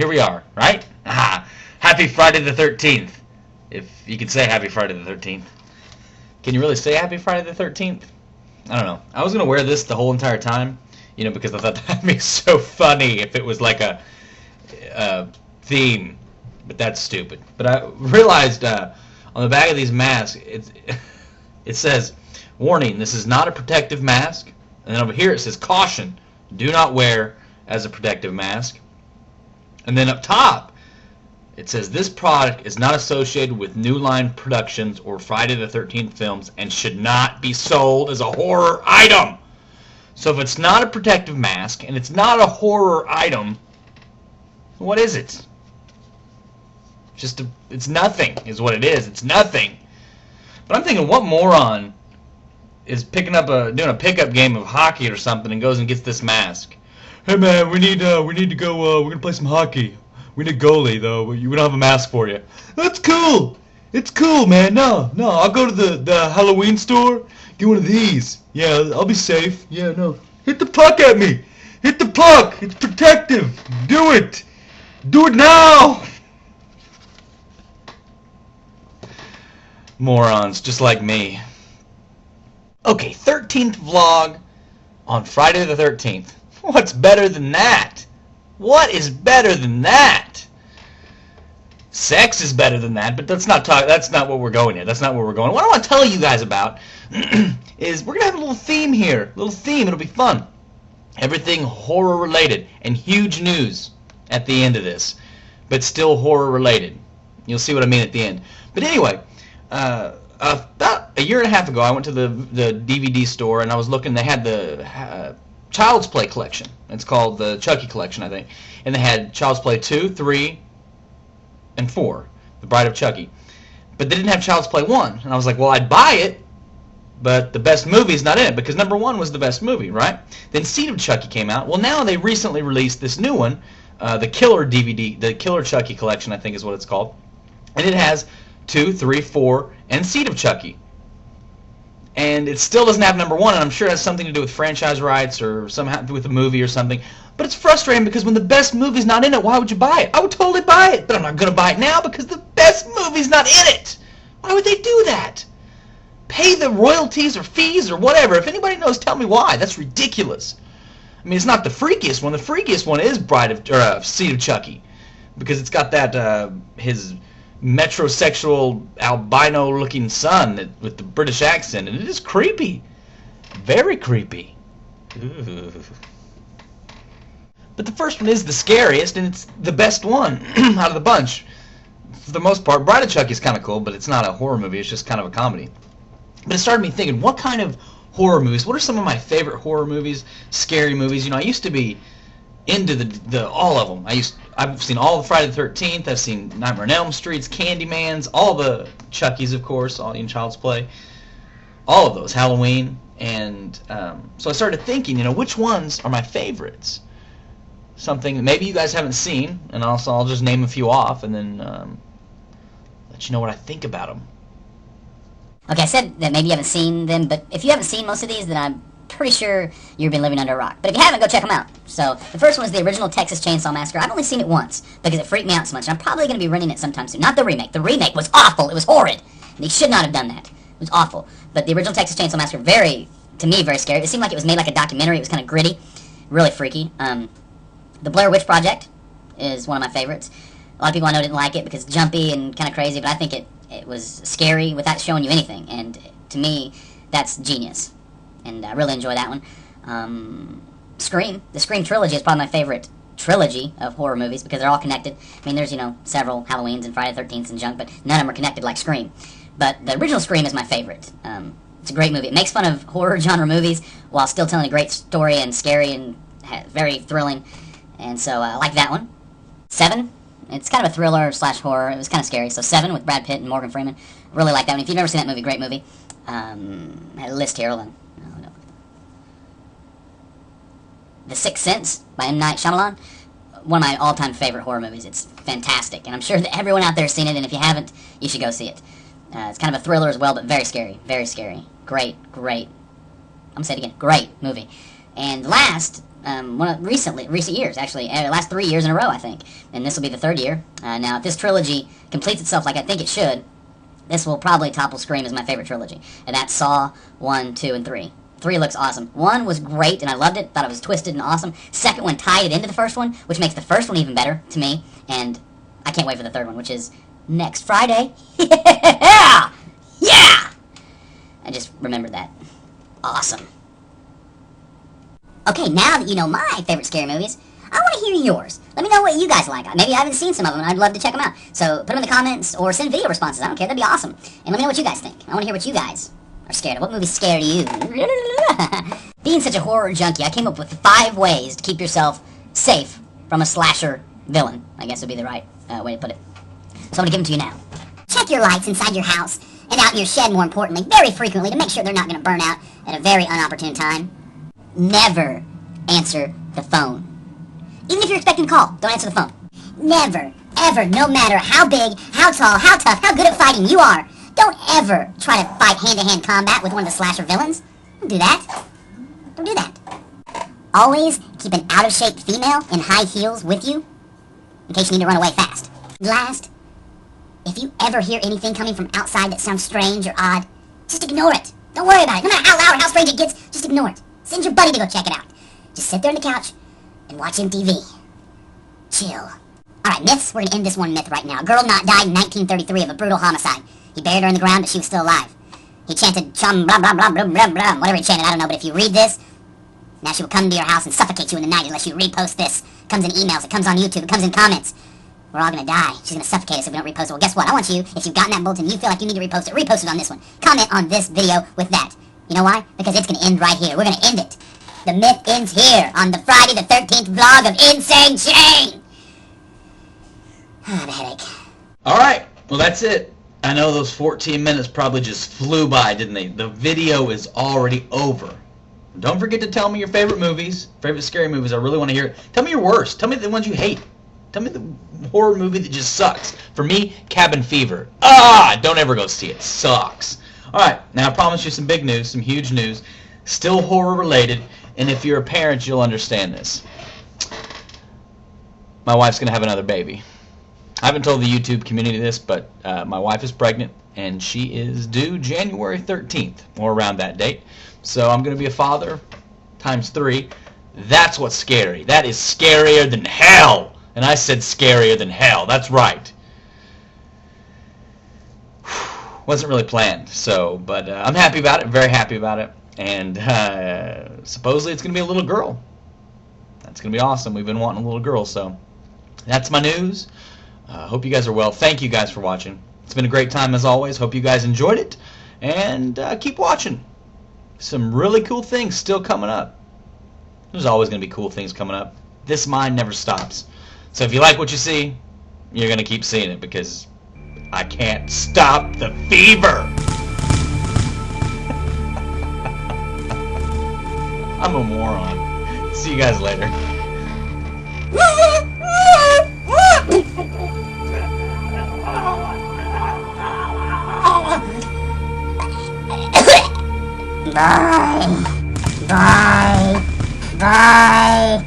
here we are, right? Happy Friday the 13th. If you could say Happy Friday the 13th. Can you really say Happy Friday the 13th? I don't know. I was going to wear this the whole entire time, because I thought that'd be so funny if it was like a theme. But that's stupid. But I realized on the back of these masks, it says, warning, this is not a protective mask. And then over here it says, caution, do not wear as a protective mask. And then up top, it says, this product is not associated with New Line Productions or Friday the 13th films and should not be sold as a horror item. So if it's not a protective mask and it's not a horror item, what is it? It's nothing is what it is. It's nothing. But I'm thinking, what moron is doing a pickup game of hockey or something and goes and gets this mask? Hey man, we need to go. We're gonna play some hockey. We need a goalie though. We don't have a mask for you. That's cool. It's cool, man. No, I'll go to the Halloween store. Get one of these. Yeah, I'll be safe. Yeah, no. Hit the puck at me. Hit the puck. It's protective. Do it. Do it now. Morons, just like me. Okay, 13th vlog on Friday the 13th. What's better than that? What is better than that? Sex is better than that, but that's not what we're going here. That's not where we're going. What I want to tell you guys about is we're going to have a little theme here. A little theme. It'll be fun. Everything horror related and huge news at the end of this, but still horror related. You'll see what I mean at the end. But anyway, about a year and a half ago, I went to the DVD store and I was looking. They had the Child's Play collection. It's called the Chucky collection, I think. And they had Child's Play 2, 3, and 4, The Bride of Chucky. But they didn't have Child's Play 1. And I was like, well, I'd buy it, but the best movie's not in it, because number 1 was the best movie, right? Then Seed of Chucky came out. Well, now they recently released this new one, the Killer DVD, the Killer Chucky collection, I think is what it's called. And it has 2, 3, 4, and Seed of Chucky. And it still doesn't have number 1, and I'm sure it has something to do with franchise rights or somehow with a movie or something. But it's frustrating because when the best movie's not in it, why would you buy it? I would totally buy it, but I'm not going to buy it now because the best movie's not in it. Why would they do that? Pay the royalties or fees or whatever. If anybody knows, tell me why. That's ridiculous. I mean, it's not the freakiest one. The freakiest one is Seed of Chucky, because it's got that his metrosexual albino-looking son with the British accent, and it is creepy, very creepy. Ooh. But the first one is the scariest, and it's the best one out of the bunch. For the most part, Bride of Chucky is kind of cool, but it's not a horror movie. It's just kind of a comedy. But it started me thinking, what kind of horror movies? What are some of my favorite horror movies, scary movies? I used to be into the all of them. I've seen all the Friday the 13th. I've seen Nightmare on Elm Streets, Candyman's, all the Chucky's, of course, all in Child's Play, all of those, Halloween, and so I started thinking, which ones are my favorites? Something maybe you guys haven't seen, and also I'll just name a few off, and then let you know what I think about them. Okay, I said that maybe you haven't seen them, but if you haven't seen most of these, then I'm pretty sure you've been living under a rock. But if you haven't, go check them out. So the first one is the original Texas Chainsaw Massacre. I've only seen it once because it freaked me out so much. I'm probably going to be renting it sometime soon. Not the remake. The remake was awful. It was horrid. They should not have done that. It was awful. But the original Texas Chainsaw Massacre, to me, very scary. It seemed like it was made like a documentary. It was kind of gritty, really freaky. The Blair Witch Project is one of my favorites. A lot of people I know didn't like it because it's jumpy and kind of crazy, but I think it was scary without showing you anything. And to me, that's genius. And I really enjoy that one. Scream. The Scream trilogy is probably my favorite trilogy of horror movies because they're all connected. I mean, there's, several Halloweens and Friday the 13th and junk, but none of them are connected like Scream. But the original Scream is my favorite. It's a great movie. It makes fun of horror genre movies while still telling a great story and scary and very thrilling. And so I like that one. 7. It's kind of a thriller / horror. It was kind of scary. So 7 with Brad Pitt and Morgan Freeman. Really like that one. If you've never seen that movie, great movie. I had a list here. Hold on. The Sixth Sense by M. Night Shyamalan. One of my all-time favorite horror movies. It's fantastic. And I'm sure that everyone out there has seen it, and if you haven't, you should go see it. It's kind of a thriller as well, but very scary. Very scary. Great. I'm going to say it again. Great movie. And last, Recent years, actually. Last 3 years in a row, I think. And this will be the third year. Now, if this trilogy completes itself like I think it should, this will probably topple Scream as my favorite trilogy. And that's Saw 1, 2, and 3. 3 looks awesome. 1 was great, and I loved it. Thought it was twisted and awesome. Second one tied it into the first one, which makes the first one even better to me. And I can't wait for the third one, which is next Friday. Yeah! Yeah! I just remembered that. Awesome. Okay, now that you know my favorite scary movies, I want to hear yours. Let me know what you guys like. Maybe I haven't seen some of them, and I'd love to check them out. So put them in the comments or send video responses. I don't care. That'd be awesome. And let me know what you guys think. I want to hear what you guys are scared of. What movies scare you? Being such a horror junkie, I came up with 5 ways to keep yourself safe from a slasher villain. I guess would be the right way to put it. So I'm going to give them to you now. Check your lights inside your house and out in your shed, more importantly, very frequently to make sure they're not going to burn out at a very unopportune time. Never answer the phone. Even if you're expecting a call, don't answer the phone. Never, ever, no matter how big, how tall, how tough, how good at fighting you are, don't ever try to fight hand-to-hand combat with one of the slasher villains. Don't do that. Don't do that. Always keep an out-of-shape female in high heels with you in case you need to run away fast. Last, if you ever hear anything coming from outside that sounds strange or odd, just ignore it. Don't worry about it. No matter how loud or how strange it gets, just ignore it. Send your buddy to go check it out. Just sit there on the couch and watch MTV. Chill. Alright, myths. We're gonna end this one myth right now. A girl died in 1933 of a brutal homicide. He buried her in the ground, but she was still alive. He chanted chum blah blah blah blah blah blah. Whatever he chanted, I don't know, but if you read this, now she will come to your house and suffocate you in the night unless you repost this. It comes in emails, it comes on YouTube, it comes in comments. We're all gonna die. She's gonna suffocate us if we don't repost it. Well, guess what? I want you, if you've gotten that bulletin, you feel like you need to repost it on this one. Comment on this video with that. You know why? Because it's gonna end right here. We're gonna end it. The myth ends here on the Friday the 13th vlog of Insane Shane. I have a headache. Alright, well that's it. I know those 14 minutes probably just flew by, didn't they? The video is already over. Don't forget to tell me your favorite movies, favorite scary movies. I really want to hear it. Tell me your worst. Tell me the ones you hate. Tell me the horror movie that just sucks. For me, Cabin Fever. Don't ever go see it. Sucks. Alright, now I promise you some big news, some huge news. Still horror related, and if you're a parent, you'll understand this. My wife's going to have another baby. I haven't told the YouTube community this, but my wife is pregnant, and she is due January 13th, or around that date. So I'm going to be a father times 3. That's what's scary. That is scarier than hell. And I said scarier than hell. That's right. Wasn't really planned, but I'm happy about it, very happy about it. And supposedly it's going to be a little girl. That's going to be awesome. We've been wanting a little girl, so that's my news. Hope you guys are well. Thank you guys for watching. It's been a great time as always. Hope you guys enjoyed it. And keep watching. Some really cool things still coming up. There's always going to be cool things coming up. This mind never stops. So if you like what you see, you're going to keep seeing it because I can't stop the fever. I'm a moron. See you guys later. Bye. Bye. Bye.